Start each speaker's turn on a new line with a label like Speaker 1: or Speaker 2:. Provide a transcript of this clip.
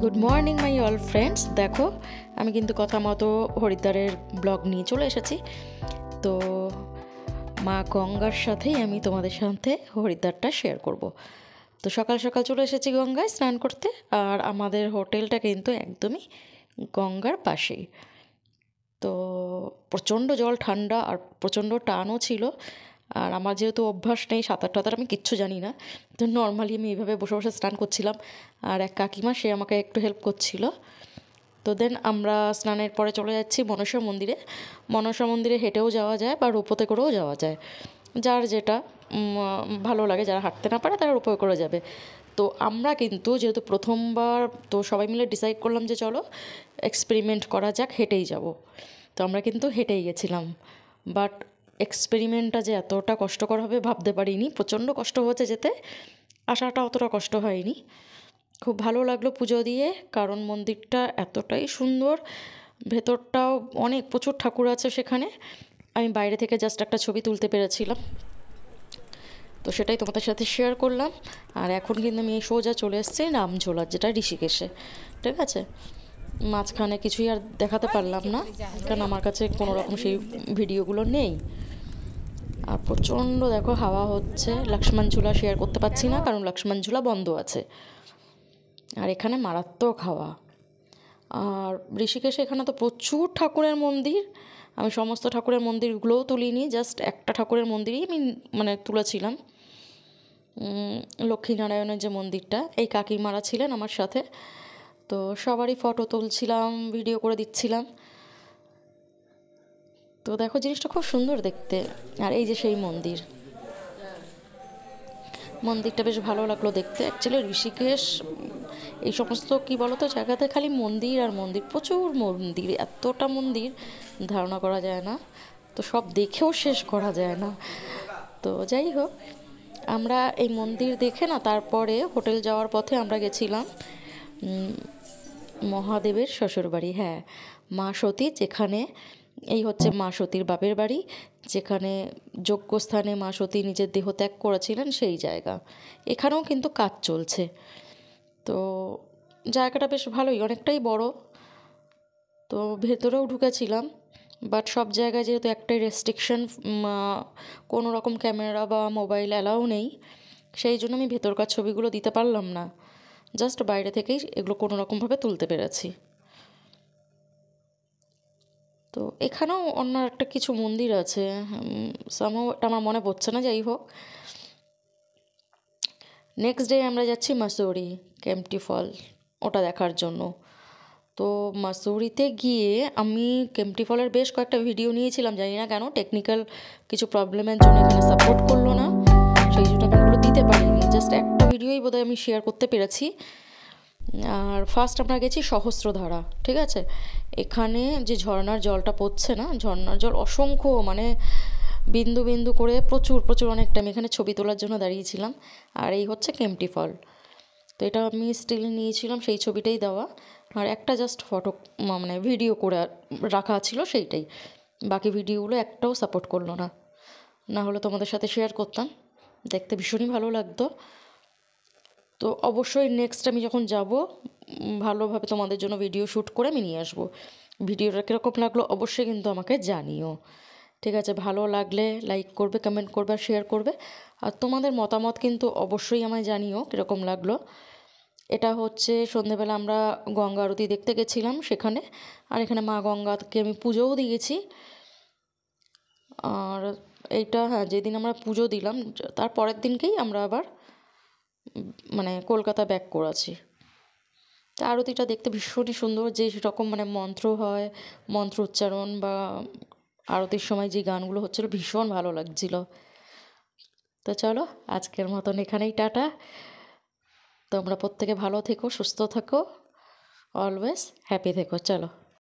Speaker 1: Good morning my all friends. দেখো আমি কিন্তু কথা মতো হরিদ্বারের ব্লগ নিয়ে চলে এসেছি। তো মা গঙ্গার সাথেই আমি তোমাদের সাথে হরিদ্বারটা শেয়ার করব। তো সকাল সকাল চলে এসেছি গঙ্গায় স্নান করতে, আর আমাদের হোটেলটা কিন্তু একদমই গঙ্গার পাশেই। তো প্রচণ্ড জল ঠান্ডা আর প্রচণ্ড টানও ছিল। আর আমার যেহেতু অভ্যাস নেই সাঁতার টাতার, আমি কিচ্ছু জানি না, তো নর্মালি আমি এইভাবে বসে বসে স্নান করছিলাম। আর এক কাকিমা সে আমাকে একটু হেল্প করছিল। তো দেন আমরা স্নানের পরে চলে যাচ্ছি মনসা মন্দিরে। মনসা মন্দিরে হেঁটেও যাওয়া যায় বা রোপোতে করেও যাওয়া যায়, যার যেটা ভালো লাগে। যারা হাঁটতে না পারে তারা রোপোয়ে করে যাবে। তো আমরা কিন্তু যেহেতু প্রথমবার, তো সবাই মিলে ডিসাইড করলাম যে চলো এক্সপেরিমেন্ট করা যাক, হেঁটেই যাব। তো আমরা কিন্তু হেঁটেই গেছিলাম, বাট এক্সপেরিমেন্টটা যে এতটা কষ্টকর হবে ভাবতে পারিনি। প্রচণ্ড কষ্ট হয়েছে যেতে, আসাটা অতটা কষ্ট হয়নি। খুব ভালো লাগলো পুজো দিয়ে, কারণ মন্দিরটা এতটাই সুন্দর। ভেতরটাও অনেক প্রচুর ঠাকুর আছে সেখানে। আমি বাইরে থেকে জাস্ট একটা ছবি তুলতে পেরেছিলাম, তো সেটাই তোমাদের সাথে শেয়ার করলাম। আর এখন কিন্তু আমি এই সোজা চলে এসেছি রামঝোলা, যেটা ঋষিকেশে। ঠিক আছে, মাঝখানে কিছুই আর দেখাতে পারলাম না, কারণ আমার কাছে কোনো রকম সেই ভিডিওগুলো নেই। আর প্রচণ্ড দেখো হাওয়া হচ্ছে। লক্ষ্মণ ঝুলা শেয়ার করতে পারছি না, কারণ লক্ষ্মণ ঝুলা বন্ধ আছে। আর এখানে মারাত্মক হাওয়া। আর ঋষিকেশে এখানে তো প্রচুর ঠাকুরের মন্দির। আমি সমস্ত ঠাকুরের মন্দিরগুলোও তুলিনি, জাস্ট একটা ঠাকুরের মন্দিরই আমি তুলেছিলাম, লক্ষ্মীনারায়ণের যে মন্দিরটা। এই কাকিমারা ছিলেন আমার সাথে, তো সবারই ফটো তুলছিলাম, ভিডিও করে দিচ্ছিলাম। তো দেখো জিনিসটা খুব সুন্দর দেখতে। আর এই যে সেই মন্দিরটা বেশ ভালো লাগলো দেখতে। অ্যাকচুয়ালি ঋষিকেশ এই সমস্ত কী বলতো জায়গাতে খালি মন্দির আর মন্দির, প্রচুর মন্দির, এতটা মন্দির ধারণা করা যায় না, তো সব দেখেও শেষ করা যায় না। তো যাই হোক, আমরা এই মন্দির দেখে না তারপরে হোটেল যাওয়ার পথে আমরা গেছিলাম মহাদেবের শ্বশুরবাড়ি। হ্যাঁ, মা সতী, যেখানে এই হচ্ছে মা সতীর বাপের বাড়ি, যেখানে যজ্ঞস্থানে মা সতী নিজের দেহ ত্যাগ করেছিলেন সেই জায়গা। এখানেও কিন্তু কাজ চলছে। তো জায়গাটা বেশ ভালোই, অনেকটাই বড়। তো ভেতরেও ঢুকেছিলাম, বাট সব জায়গায় যেহেতু একটাই রেস্ট্রিকশন, কোনো রকম ক্যামেরা বা মোবাইল অ্যালাউ নেই, সেই জন্য আমি ভেতরকার ছবিগুলো দিতে পারলাম না। জাস্ট বাইরে থেকেই এগুলো কোনো রকমভাবে তুলতে পেরেছি। তো এখানেও অন্য একটা কিছু মন্দির আছে, ওটা আমার মনে পড়ছে না, যাই হোক। নেক্সট ডে আমরা যাচ্ছি মাসুরি কেম্পটি ফল, ওটা দেখার জন্য। তো মাসুরিতে গিয়ে আমি কেম্পটি ফলের বেশ কয়েকটা ভিডিও নিয়েছিলাম, জানি না কেন টেকনিক্যাল কিছু প্রবলেমের জন্য এখানে সাপোর্ট করলো না, সেই জন্য আমি ওগুলো দিতে পারিনি। জাস্ট একটা ভিডিওই বোধহয় আমি শেয়ার করতে পেরেছি। আর ফার্স্ট আমরা গেছি সহস্রধারা। ঠিক আছে, এখানে যে ঝর্নার জলটা পড়ছে না, ঝর্নার জল অসংখ্য, বিন্দু বিন্দু করে প্রচুর প্রচুর অনেকটা। আমি এখানে ছবি তোলার জন্য দাঁড়িয়েছিলাম। আর এই হচ্ছে কেম্পটি ফল। তো এটা আমি স্টিল নিয়েছিলাম, সেই ছবিটাই দেওয়া। আর একটা জাস্ট ফটো ভিডিও করে রাখা ছিল, সেইটাই। বাকি ভিডিওগুলো একটাও সাপোর্ট করলো না, না হলে তোমাদের সাথে শেয়ার করতাম। দেখতে ভীষণই ভালো লাগতো। তো অবশ্যই নেক্সট আমি যখন যাব ভালোভাবে তোমাদের জন্য ভিডিও শ্যুট করে আমি নিয়ে আসবো। ভিডিওটা কীরকম লাগলো অবশ্যই কিন্তু আমাকে জানিও। ঠিক আছে, ভালো লাগলে লাইক করবে, কমেন্ট করবে আর শেয়ার করবে। আর তোমাদের মতামত কিন্তু অবশ্যই আমায় জানিও কীরকম লাগলো। এটা হচ্ছে সন্ধেবেলা আমরা গঙ্গা আরতি দেখতে গেছিলাম সেখানে। আর এখানে মা গঙ্গাকে আমি পুজোও দিয়েছি। আর এইটা, হ্যাঁ, যেদিন আমরা পুজো দিলাম তার পরের দিনকেই আমরা আবার কলকাতা ব্যাক করেছি। তা আরতিটা দেখতে ভীষণই সুন্দর, যে রকম মন্ত্র হয়, মন্ত্র উচ্চারণ বা আরতির সময় যে গানগুলো হচ্ছিলো ভীষণ ভালো লাগছিল। তো চলো আজকের মতন এখানেই টাটা। তোমরা প্রত্যেকে ভালো থেকো, সুস্থ থাকো, অলওয়েজ হ্যাপি থেকো। চলো।